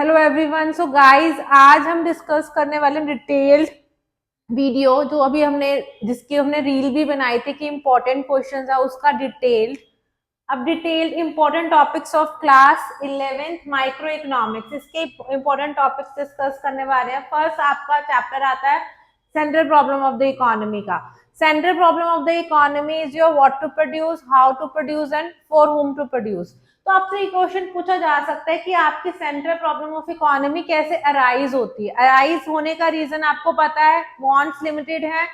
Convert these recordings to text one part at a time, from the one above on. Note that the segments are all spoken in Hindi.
Hello everyone. सो गाइस, आज हम डिस्कस करने वाले डिटेल्ड वीडियो जो अभी जिसकी हमने रील भी बनाई थी कि इंपॉर्टेंट क्वेश्चंस है उसका डिटेल्ड। अब detailed important topics of class 11th micro economics, इसके इंपॉर्टेंट टॉपिक्स डिस्कस करने वाले हैं। फर्स्ट आपका चैप्टर आता है central problem of the economy का। Central problem of the economy is your what to produce, how to produce and for whom to produce. तो आपसे ये क्वेश्चन पूछा जा सकता है कि आपकी सेंट्रल प्रॉब्लम ऑफ इकोनॉमी कैसे अराइज होती है। अराइज होने का रीजन आपको पता है, वांट्स लिमिटेड है,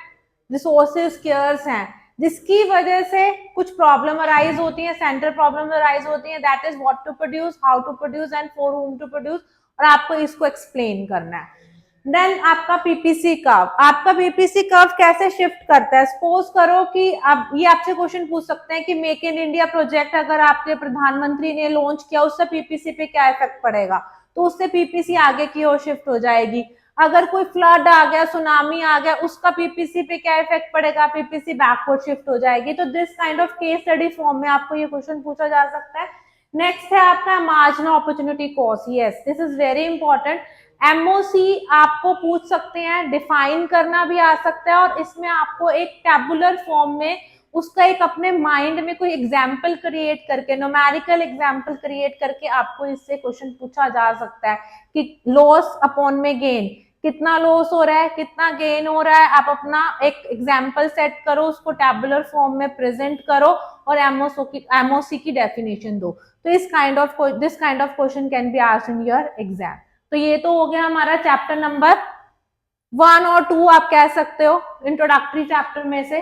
रिसोर्सेज स्केर्स हैं, जिसकी वजह से कुछ प्रॉब्लम अराइज होती है, सेंट्रल प्रॉब्लम अराइज होती है। That is what to produce, how to produce and for whom to produce, और आपको इसको एक्सप्लेन करना है। देन आपका पीपीसी कर्व, आपका पीपीसी कर्व कैसे शिफ्ट करता है। सपोज करो कि अब ये आपसे क्वेश्चन पूछ सकते हैं कि मेक इन इंडिया प्रोजेक्ट अगर आपके प्रधानमंत्री ने लॉन्च किया, उससे पीपीसी पे क्या इफेक्ट पड़ेगा, तो उससे पीपीसी आगे की ओर शिफ्ट हो जाएगी। अगर कोई फ्लड आ गया, सुनामी आ गया, उसका पीपीसी पे क्या इफेक्ट पड़ेगा, पीपीसी बैकवर्ड शिफ्ट हो जाएगी। तो this kind of case study form में आपको ये क्वेश्चन पूछा जा सकता है। नेक्स्ट है आपका marginal opportunity cost. Yes, this is very important. MOC आपको पूछ सकते हैं, डिफाइन करना भी आ सकता है, और इसमें आपको एक टेबुलर फॉर्म में उसका एक अपने माइंड में कोई एग्जाम्पल क्रिएट करके, न्यूमेरिकल एग्जाम्पल क्रिएट करके आपको इससे क्वेश्चन पूछा जा सकता है कि लॉस अपॉन में गेन, कितना लॉस हो रहा है, कितना गेन हो रहा है। आप अपना एक एग्जाम्पल सेट करो, उसको टेबुलर फॉर्म में प्रेजेंट करो और एमओसी की डेफिनेशन दो। तो this kind of question can be asked in your exam. तो ये तो हो गया हमारा चैप्टर नंबर 1 और 2, आप कह सकते हो इंट्रोडक्टरी चैप्टर में से।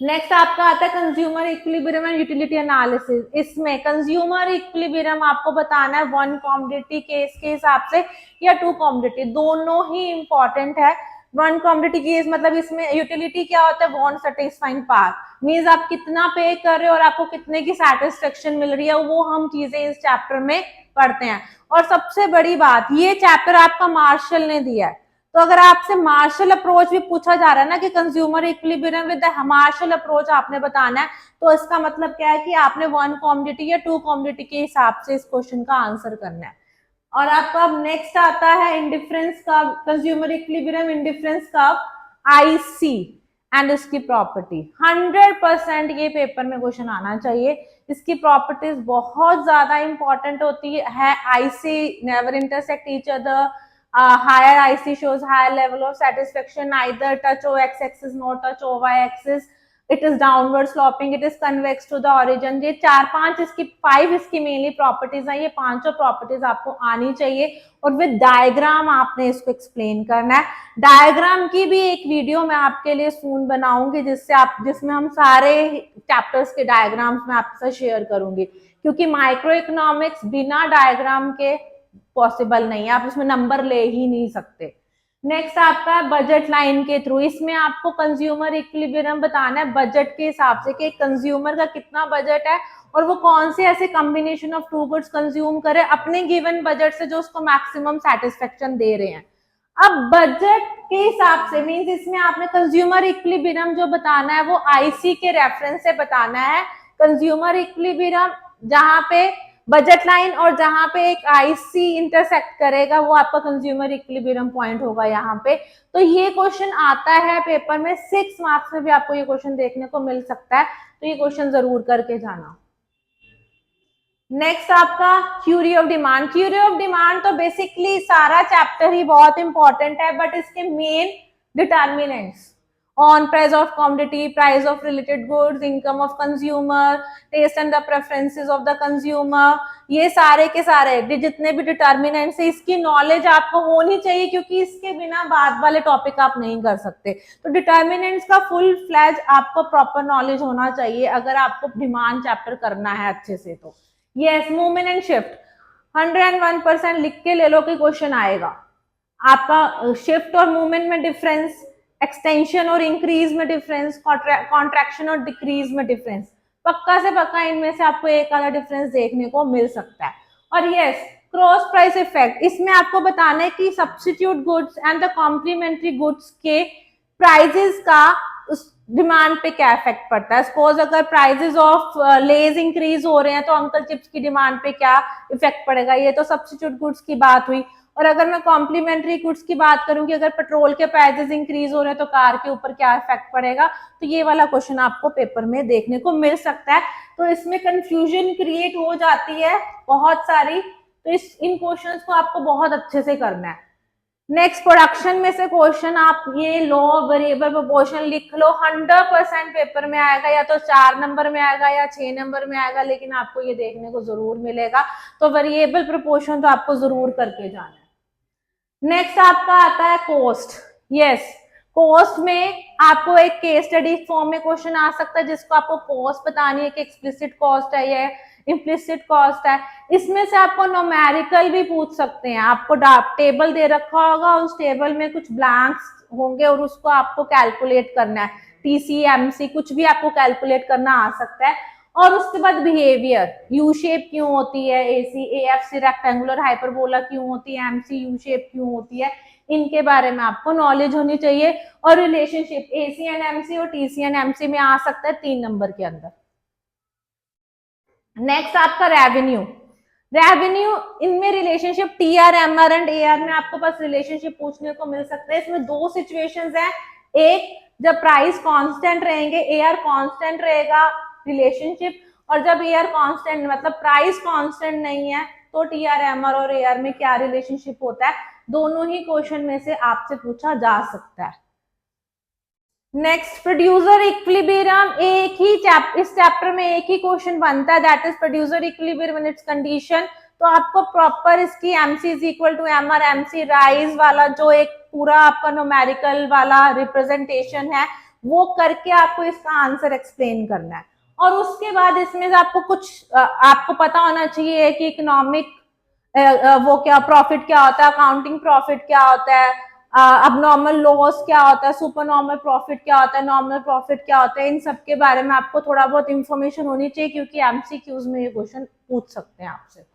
नेक्स्ट आपका आता है consumer equilibrium and utility analysis. इसमें कंज्यूमर इक्विलिब्रियम आपको बताना है वन कॉमोडिटी केस के हिसाब से या टू कॉमोडिटी, दोनों ही इंपॉर्टेंट है। वन कॉमोडिटी केस मतलब इसमें यूटिलिटी क्या होता है, वांट सेटिस्फाइंग पावर, मींस आप कितना पे कर रहे हो और आपको कितने की सेटिस्फेक्शन मिल रही है, वो हम चीजें इस चैप्टर में पढ़ते हैं। और सबसे बड़ी बात, ये चैप्टर आपका मार्शल ने दिया है, तो अगर आपसे मार्शल अप्रोच भी पूछा जा रहा है ना कि consumer equilibrium with the Marshall approach आपने बताना है, तो इसका मतलब क्या है कि आपने वन कॉमोडिटी या टू कॉमोडिटी के हिसाब से इस क्वेश्चन का आंसर करना है। और आपका अब नेक्स्ट आता है indifference curve, consumer equilibrium indifference curve IC and इसकी प्रॉपर्टी। 100% ये पेपर में क्वेश्चन आना चाहिए। इसकी प्रॉपर्टीज बहुत ज्यादा इंपॉर्टेंट होती है। IC never intersect each other, higher IC shows higher level of satisfaction, neither touch O X axis nor touch O Y axis, it is downward sloping, it is convex to the origin। ये 5 इसकी मेनली प्रॉपर्टीज हैं, ये पांचों प्रॉपर्टीज आपको आनी चाहिए और विद डायग्राम आपने इसको एक्सप्लेन करना है। डायग्राम की भी एक वीडियो मैं आपके लिए सून बनाऊंगी जिसमें हम सारे चैप्टर्स के डायग्राम्स में आपके साथ शेयर करूंगी, क्योंकि माइक्रो इकोनॉमिक्स बिना डायग्राम के पॉसिबल नहीं है, आप उसमें नंबर ले ही नहीं सकते। नेक्स्ट आपका बजट लाइन के थ्रू, इसमें आपको कंज्यूमर इक्विलिब्रियम बताना है बजट के हिसाब से कि कंज्यूमर का कितना बजट है और वो कौन से ऐसे combination of two goods consume करे अपने गिवन बजट से जो उसको मैक्सिमम सेटिस्फेक्शन दे रहे हैं। अब बजट के हिसाब से मींस इसमें आपने कंज्यूमर इक्विलिब्रियम जो बताना है वो आईसी के रेफरेंस से बताना है। कंज्यूमर इक्विलिब्रियम जहां पे बजट लाइन और जहां पे एक आईसी इंटरसेक्ट करेगा वो आपका कंज्यूमर इक्विलिब्रियम पॉइंट होगा यहाँ पे। तो ये क्वेश्चन आता है पेपर में, 6 मार्क्स में भी आपको ये क्वेश्चन देखने को मिल सकता है, तो ये क्वेश्चन जरूर करके जाना। नेक्स्ट आपका theory of demand. Theory of demand तो बेसिकली सारा चैप्टर ही बहुत इंपॉर्टेंट है, बट इसके main determinants on price of commodity, price of related goods, income of consumer, taste and the preferences of the consumer, ये सारे के सारे जितने भी डिटर्मिनेंट्स है इसकी नॉलेज आपको होनी चाहिए, क्योंकि इसके बिना बाद वाले टॉपिक आप नहीं कर सकते। तो डिटर्मिनेंट्स का फुल फ्लैज आपको प्रॉपर नॉलेज होना चाहिए अगर आपको डिमांड चैप्टर करना है अच्छे से। तो यस, मूवमेंट एंड शिफ्ट 101% लिख के ले लो कि क्वेश्चन आएगा। आपका शिफ्ट और मूवमेंट में डिफरेंस, एक्सटेंशन और इंक्रीज में डिफरेंस, कॉन्ट्रैक्शन और डिक्रीज में डिफरेंस, पक्का से पक्का इनमें से आपको एक आधा डिफरेंस देखने को मिल सकता है। और यस, क्रॉस प्राइस इफेक्ट, इसमें आपको बताना है कि substitute goods and the complementary goods के प्राइजेस का डिमांड पे क्या इफेक्ट पड़ता है। सपोज अगर प्राइजेस ऑफ लेज इंक्रीज हो रहे हैं तो अंकल चिप्स की डिमांड पे क्या इफेक्ट पड़ेगा। ये तो सब्स्टिट्यूट गुड्स की बात हुई। और अगर मैं कॉम्प्लीमेंट्री गुड्स की बात करूं कि अगर पेट्रोल के प्राइसेस इंक्रीज हो रहे हैं तो कार के ऊपर क्या इफेक्ट पड़ेगा, तो ये वाला क्वेश्चन आपको पेपर में देखने को मिल सकता है। तो इसमें कंफ्यूजन क्रिएट हो जाती है बहुत सारी, तो इन क्वेश्चंस को आपको बहुत अच्छे से करना है। नेक्स्ट प्रोडक्शन में से क्वेश्चन आप ये लो वेरिएबल प्रोपोर्शन लिख लो, 100% पेपर में आएगा, या तो 4 नंबर में आएगा या 6 नंबर में आएगा, लेकिन आपको ये देखने को जरूर मिलेगा। तो वेरिएबल प्रोपोर्शन तो आपको जरूर करके जाना है। नेक्स्ट आपका आता है कॉस्ट। यस, कॉस्ट में आपको एक केस स्टडी फॉर्म में क्वेश्चन आ सकता है जिसको आपको कॉस्ट बतानी है कि एक्सप्लिसिट कॉस्ट है या इम्प्लिसिट कॉस्ट है। इसमें से आपको न्यूमेरिकल भी पूछ सकते हैं। आपको टेबल दे रखा होगा, उस टेबल में कुछ ब्लैंक्स होंगे और उसको आपको कैलकुलेट करना है। टीसी, एमसी कुछ भी आपको कैलकुलेट करना आ सकता है। और उसके बाद बिहेवियर, यू शेप क्यों होती है, एसी, एएफसी रेक्टेंगुलर हाइपरबोला क्यों होती है, एमसी यू शेप क्यों होती है, इनके बारे में आपको नॉलेज होनी चाहिए। और रिलेशनशिप एसी एंड एमसी और टीसी एंड एमसी में आ सकता है 3 नंबर के अंदर। नेक्स्ट आपका रेवेन्यू। रेवेन्यू इनमें relationship TR, MR and AR में आपको पास रिलेशनशिप पूछने को मिल सकता है। इसमें 2 सिचुएशंस हैं। एक, जब प्राइस कांस्टेंट रहेंगे, एआर कांस्टेंट रहेगा रिलेशनशिप, और जब एआर कांस्टेंट मतलब प्राइस कांस्टेंट नहीं है तो टीआर, एमआर और एआर में क्या रिलेशनशिप होता है। दोनों ही क्वेश्चन में से आपसे पूछा जा सकता है। नेक्स्ट, प्रोड्यूसर इक्विलिब्रियम, एक ही इस चैप्टर में एक ही क्वेश्चन बनता है, that is producer equilibrium in its condition. तो आपको प्रॉपर इसकी MC is equal to MR, MC rise वाला जो एक पूरा आपका न्यूमेरिकल वाला रिप्रेजेंटेशन है वो करके आपको इसका आंसर एक्सप्लेन करना है। और उसके बाद इसमें से आपको कुछ आपको पता होना चाहिए कि इकोनॉमिक वो क्या प्रॉफिट क्या होता है, अकाउंटिंग प्रॉफिट क्या होता है, अब नॉर्मल लॉस क्या होता है, सुपर नॉर्मल प्रॉफिट क्या होता है, नॉर्मल प्रॉफिट क्या होता है, इन सब के बारे में आपको थोड़ा बहुत इंफॉर्मेशन होनी चाहिए क्योंकि एमसीक्यूज में ये क्वेश्चन पूछ सकते हैं आपसे।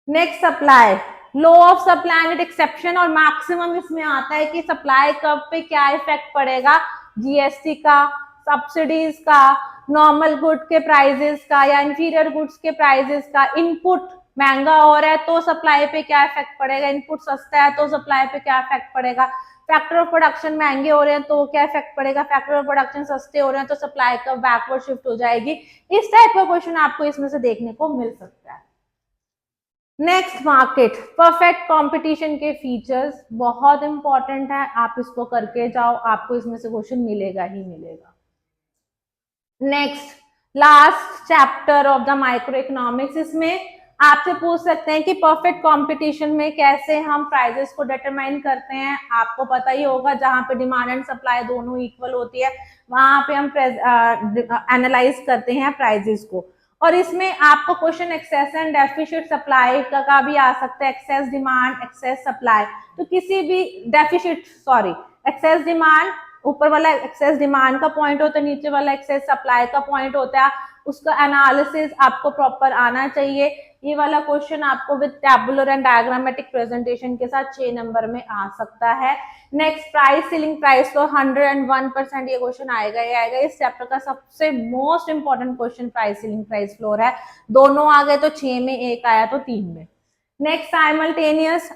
Next, supply, law of supply and exception और मैक्सिमम इसमें आता है कि सप्लाई कर्व पे क्या इफेक्ट पड़ेगा, जीएसटी का, सब्सिडीज का, नॉर्मल गुड के प्राइजेस का या इंफीरियर गुड्स के प्राइजेस का। इनपुट महंगा हो रहा है तो सप्लाई पे क्या इफेक्ट पड़ेगा, इनपुट सस्ता है तो सप्लाई पे क्या इफेक्ट पड़ेगा, फैक्टर ऑफ प्रोडक्शन महंगे हो रहे हैं तो क्या इफेक्ट पड़ेगा, फैक्टर ऑफ प्रोडक्शन सस्ते हो रहे हैं तो सप्लाई का बैकवर्ड शिफ्ट हो जाएगी। इस टाइप का क्वेश्चन आपको इसमें से देखने को मिल सकता है। नेक्स्ट, मार्केट, परफेक्ट कंपटीशन के फीचर्स बहुत इंपॉर्टेंट है, आप इसको करके जाओ, आपको इसमें से क्वेश्चन मिलेगा ही मिलेगा। Next, last chapter of the micro economics, इसमें आपसे पूछ सकते हैं कि परफेक्ट कंपटीशन में कैसे हम प्राइजेस को डिटरमाइन करते हैं। आपको पता ही होगा जहां पे डिमांड एंड सप्लाई दोनों इक्वल होती है वहां पे हम एनालाइज करते हैं प्राइजेस को। और इसमें आपको question excess and deficit supply का भी आ सकता है, एक्सेस डिमांड, एक्सेस सप्लाई। तो किसी भी एक्सेस डिमांड, ऊपर वाला एक्सेस डिमांड का पॉइंट होता है, नीचे वाला एक्सेस सप्लाई का पॉइंट होता है, उसका एनालिसिस आपको प्रॉपर आना चाहिए। ये वाला क्वेश्चन आपको with tabular and diagrammatic presentation के साथ 6 नंबर में आ सकता है। Next, price ceiling price floor, 101% ये क्वेश्चन आएगा ही आएगा। इस चैप्टर का सबसे most important question price ceiling price floor है। दोनों आ गए तो 6 में, एक आया तो 3 में। नेक्स्ट, साइमल्टेनियस,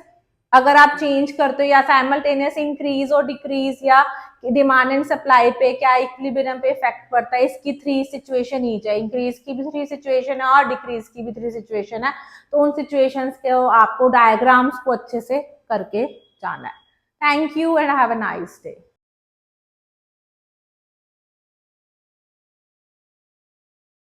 अगर आप चेंज करते हो या साइमल्टेनियस इंक्रीज और डिक्रीज या डिमांड एंड सप्लाई पे क्या इक्विलिब्रियम पे इफेक्ट पड़ता है, इसकी 3 सिचुएशन ही है, इंक्रीज की भी 3 सिचुएशन है और डिक्रीज की भी 3 सिचुएशन है। तो उन सिचुएशंस के आपको डायग्राम्स को अच्छे से करके जाना है। Thank you and have a nice day.